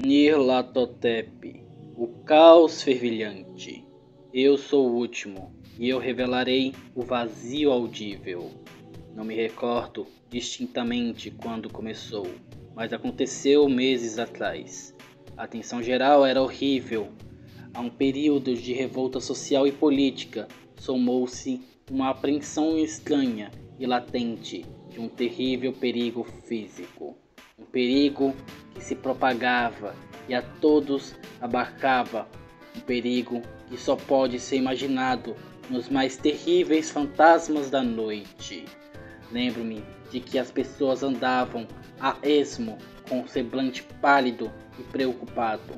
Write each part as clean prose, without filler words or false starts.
Nyarlathotep, o caos fervilhante. Eu sou o último, e eu revelarei o vazio audível. Não me recordo distintamente quando começou, mas aconteceu meses atrás. A tensão geral era horrível. A um período de revolta social e política somou-se uma apreensão estranha e latente de um terrível perigo físico. Um perigo que se propagava e a todos abarcava. Um perigo que só pode ser imaginado nos mais terríveis fantasmas da noite. Lembro-me de que as pessoas andavam a esmo com um semblante pálido e preocupado,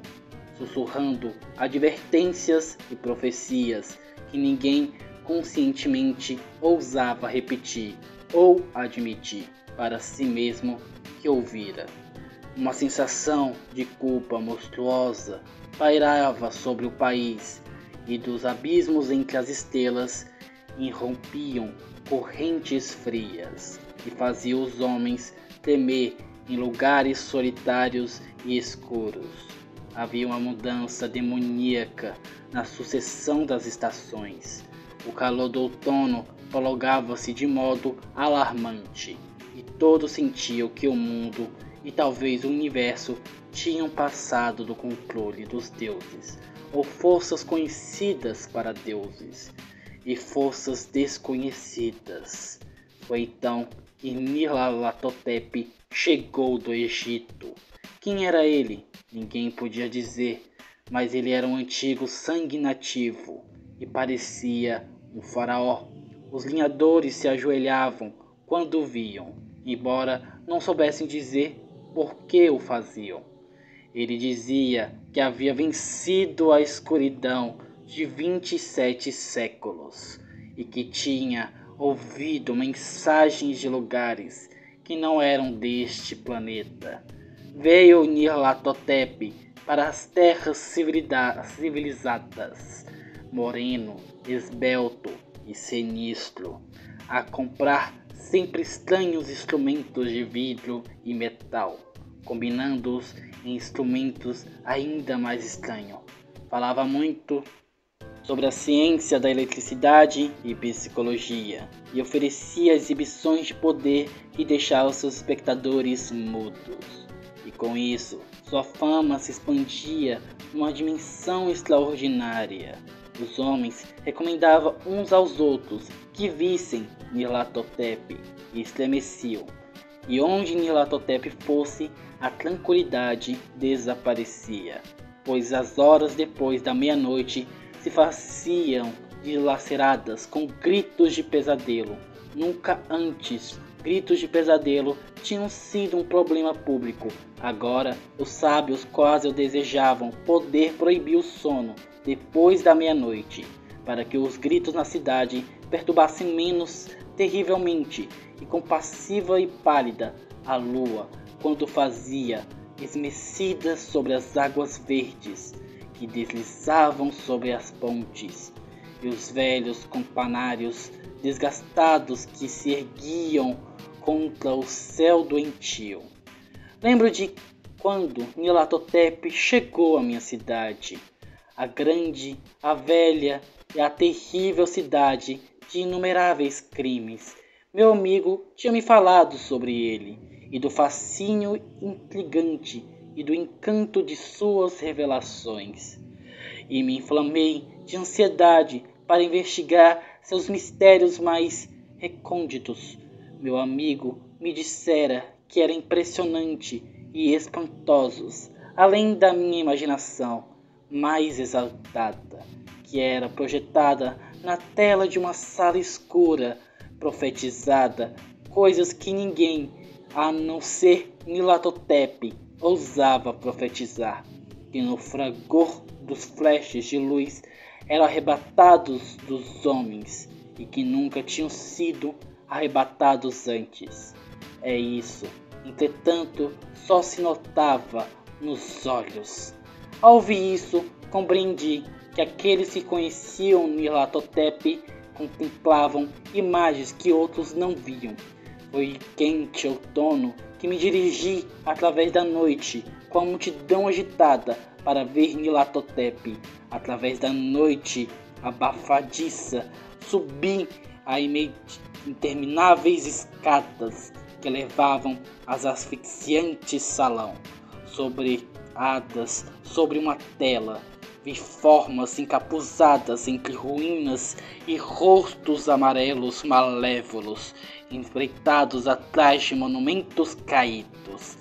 sussurrando advertências e profecias que ninguém conscientemente ousava repetir ou admitir para si mesmo que ouvira. Uma sensação de culpa monstruosa pairava sobre o país, e dos abismos entre as estrelas irrompiam correntes frias que faziam os homens temer em lugares solitários e escuros. Havia uma mudança demoníaca na sucessão das estações. O calor do outono prolongava-se de modo alarmante, e todos sentiam que o mundo e talvez o universo tinham passado do controle dos deuses, ou forças conhecidas para deuses, e forças desconhecidas. Foi então que Nyarlathotep chegou do Egito. Quem era ele? Ninguém podia dizer, mas ele era um antigo sangue nativo e parecia um faraó. Os linhadores se ajoelhavam quando o viam, embora não soubessem dizer por que o faziam. Ele dizia que havia vencido a escuridão de 27 séculos e que tinha ouvido mensagens de lugares que não eram deste planeta. Veio Nyarlathotep para as terras civilizadas, moreno, esbelto e sinistro, a comprar sempre estranhos instrumentos de vidro e metal, combinando-os em instrumentos ainda mais estranhos. Falava muito sobre a ciência da eletricidade e psicologia, e oferecia exibições de poder que deixavam seus espectadores mudos. E com isso, sua fama se expandia numa dimensão extraordinária. Os homens recomendavam uns aos outros que vissem Nyarlathotep e estremeciam. E onde Nyarlathotep fosse, a tranquilidade desaparecia, pois as horas depois da meia-noite se faziam dilaceradas com gritos de pesadelo. Nunca antes gritos de pesadelo tinham sido um problema público. Agora, os sábios quase o desejavam poder proibir o sono depois da meia-noite, para que os gritos na cidade perturbassem menos terrivelmente, e compassiva e pálida a lua, quando fazia esmecidas sobre as águas verdes que deslizavam sobre as pontes, e os velhos campanários desgastados que se erguiam contra o céu doentio. Lembro de quando Nyarlathotep chegou à minha cidade, a grande, a velha e a terrível cidade de inumeráveis crimes. Meu amigo tinha me falado sobre ele, e do fascínio intrigante e do encanto de suas revelações. E me inflamei de ansiedade para investigar seus mistérios mais recônditos. Meu amigo me dissera que era impressionante e espantosos, além da minha imaginação mais exaltada, que era projetada na tela de uma sala escura, profetizada coisas que ninguém, a não ser Nyarlathotep, ousava profetizar, que no fragor dos flashes de luz eram arrebatados dos homens e que nunca tinham sido arrebatados antes. É isso, entretanto, só se notava nos olhos. Ao ouvir isso, compreendi que aqueles que conheciam Nyarlathotep contemplavam imagens que outros não viam. Foi quente outono que me dirigi através da noite, com a multidão agitada, para ver Nyarlathotep. Através da noite abafadiça, subi a intermináveis escadas que levavam às asfixiantes salão. Sobreadas sobre uma tela, vi formas encapuzadas entre ruínas e rostos amarelos malévolos, enfeitados atrás de monumentos caídos.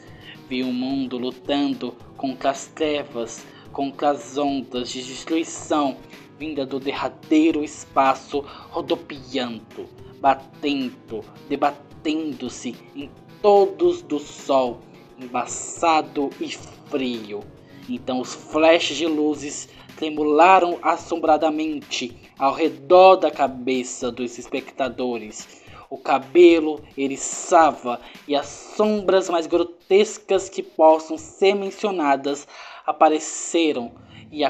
Vi o mundo lutando contra as trevas, contra as ondas de destruição vinda do derradeiro espaço, rodopiando, batendo, debatendo-se em todos do sol, embaçado e frio. Então os flashes de luzes tremularam assombradamente ao redor da cabeça dos espectadores. O cabelo eriçava e as sombras mais grotescas que possam ser mencionadas apareceram e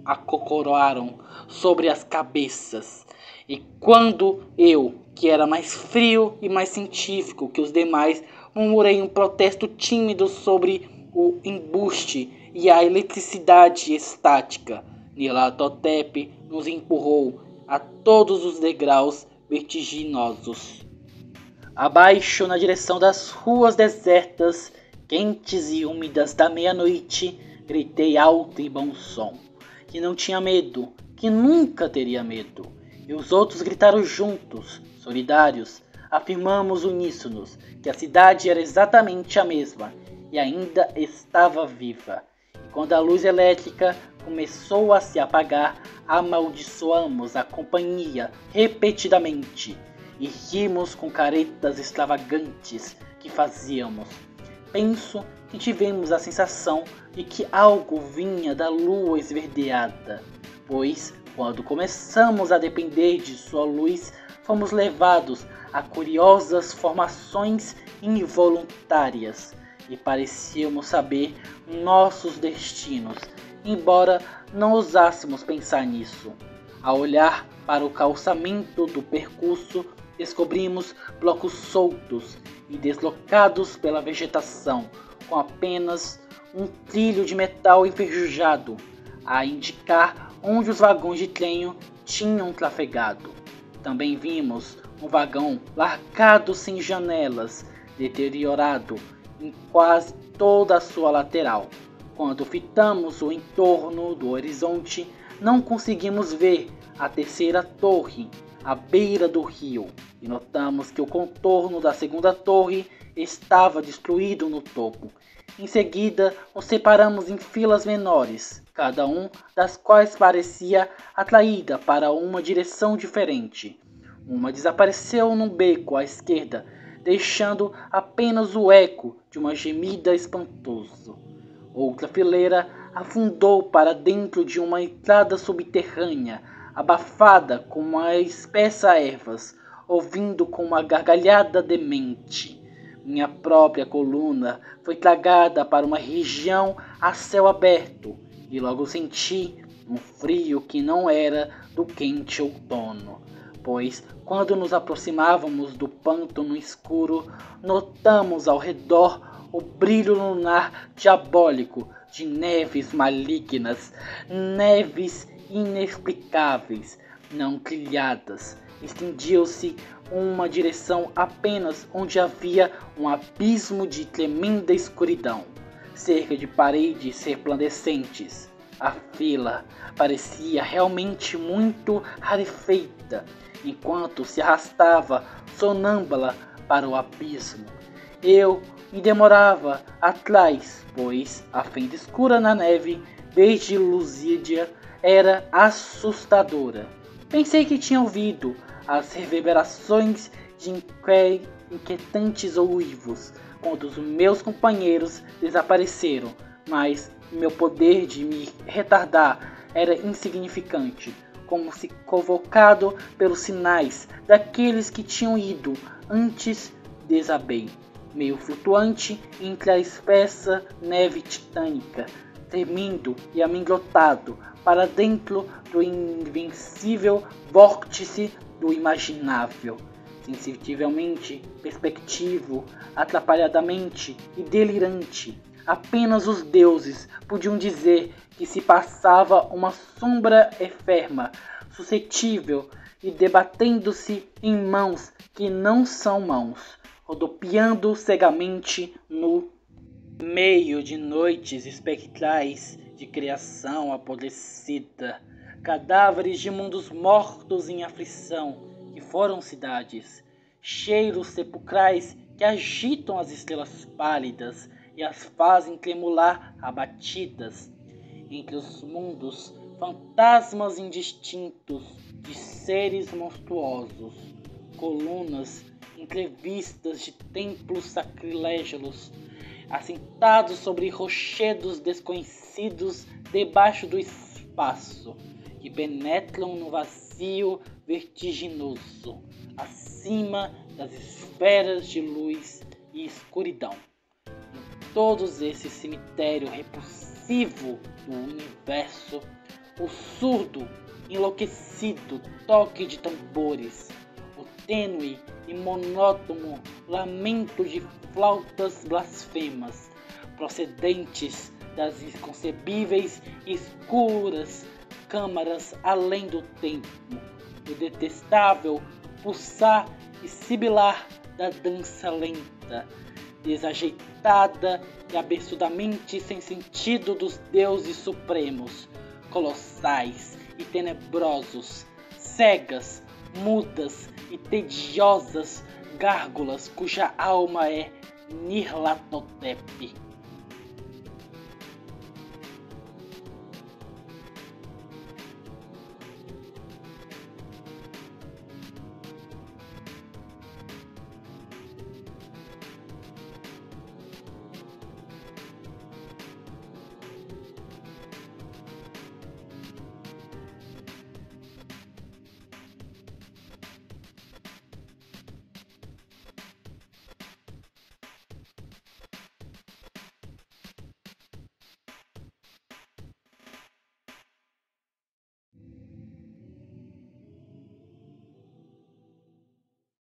acocoraram sobre as cabeças. E quando eu, que era mais frio e mais científico que os demais, murmurei um protesto tímido sobre o embuste e a eletricidade estática, Nyarlathotep nos empurrou a todos os degraus vertiginosos. Abaixo, na direção das ruas desertas, quentes e úmidas da meia-noite, gritei alto e bom som, que não tinha medo, que nunca teria medo. E os outros gritaram juntos, solidários. Afirmamos uníssonos que a cidade era exatamente a mesma e ainda estava viva. E quando a luz elétrica começou a se apagar, amaldiçoamos a companhia repetidamente e rimos com caretas extravagantes que fazíamos. Penso que tivemos a sensação de que algo vinha da lua esverdeada, pois quando começamos a depender de sua luz, fomos levados a curiosas formações involuntárias e parecíamos saber nossos destinos, embora não ousássemos pensar nisso. Ao olhar para o calçamento do percurso, descobrimos blocos soltos e deslocados pela vegetação, com apenas um trilho de metal enferrujado a indicar onde os vagões de trem tinham trafegado. Também vimos um vagão largado sem janelas, deteriorado em quase toda a sua lateral. Quando fitamos o entorno do horizonte, não conseguimos ver a terceira torre à beira do rio e notamos que o contorno da segunda torre estava destruído no topo. Em seguida, nos separamos em filas menores, cada um das quais parecia atraída para uma direção diferente. Uma desapareceu num beco à esquerda, deixando apenas o eco de uma gemida espantoso. Outra fileira afundou para dentro de uma entrada subterrânea, abafada com uma espessa ervas, ouvindo com uma gargalhada demente. Minha própria coluna foi tragada para uma região a céu aberto e logo senti um frio que não era do quente outono, pois quando nos aproximávamos do pântano escuro, notamos ao redor o brilho lunar diabólico de neves malignas, neves inexplicáveis, não trilhadas. Estendiam-se uma direção apenas onde havia um abismo de tremenda escuridão, cerca de paredes resplandecentes. A fila parecia realmente muito rarefeita, enquanto se arrastava sonâmbula para o abismo. Eu me demorava atrás, pois a fenda escura na neve, desde Lusídia, era assustadora. Pensei que tinha ouvido as reverberações de inquietantes uivos quando os meus companheiros desapareceram, mas meu poder de me retardar era insignificante, como se convocado pelos sinais daqueles que tinham ido antes. Desabei, meio flutuante entre a espessa neve titânica, tremendo e amigrotado para dentro do invencível vórtice do imaginável. sensivelmente perspectivo, atrapalhadamente e delirante. Apenas os deuses podiam dizer que se passava uma sombra enferma, suscetível e debatendo-se em mãos que não são mãos, rodopiando cegamente no meio de noites espectrais de criação apodrecida, cadáveres de mundos mortos em aflição, que foram cidades, cheiros sepulcrais que agitam as estrelas pálidas e as fazem tremular abatidas. Entre os mundos, fantasmas indistintos de seres monstruosos, colunas entrevistas de templos sacrilégios, assentados sobre rochedos desconhecidos debaixo do espaço, que penetram no vazio vertiginoso, acima das esferas de luz e escuridão. Em todos esse cemitério repulsivo do universo, o surdo, enlouquecido toque de tambores, o tênue e monótono lamento de flautas blasfemas, procedentes das inconcebíveis e escuras câmaras além do tempo, o detestável pulsar e sibilar da dança lenta, desajeitada e absurdamente sem sentido dos deuses supremos, colossais e tenebrosos, cegas, mudas e tediosas gárgulas cuja alma é Nyarlathotep.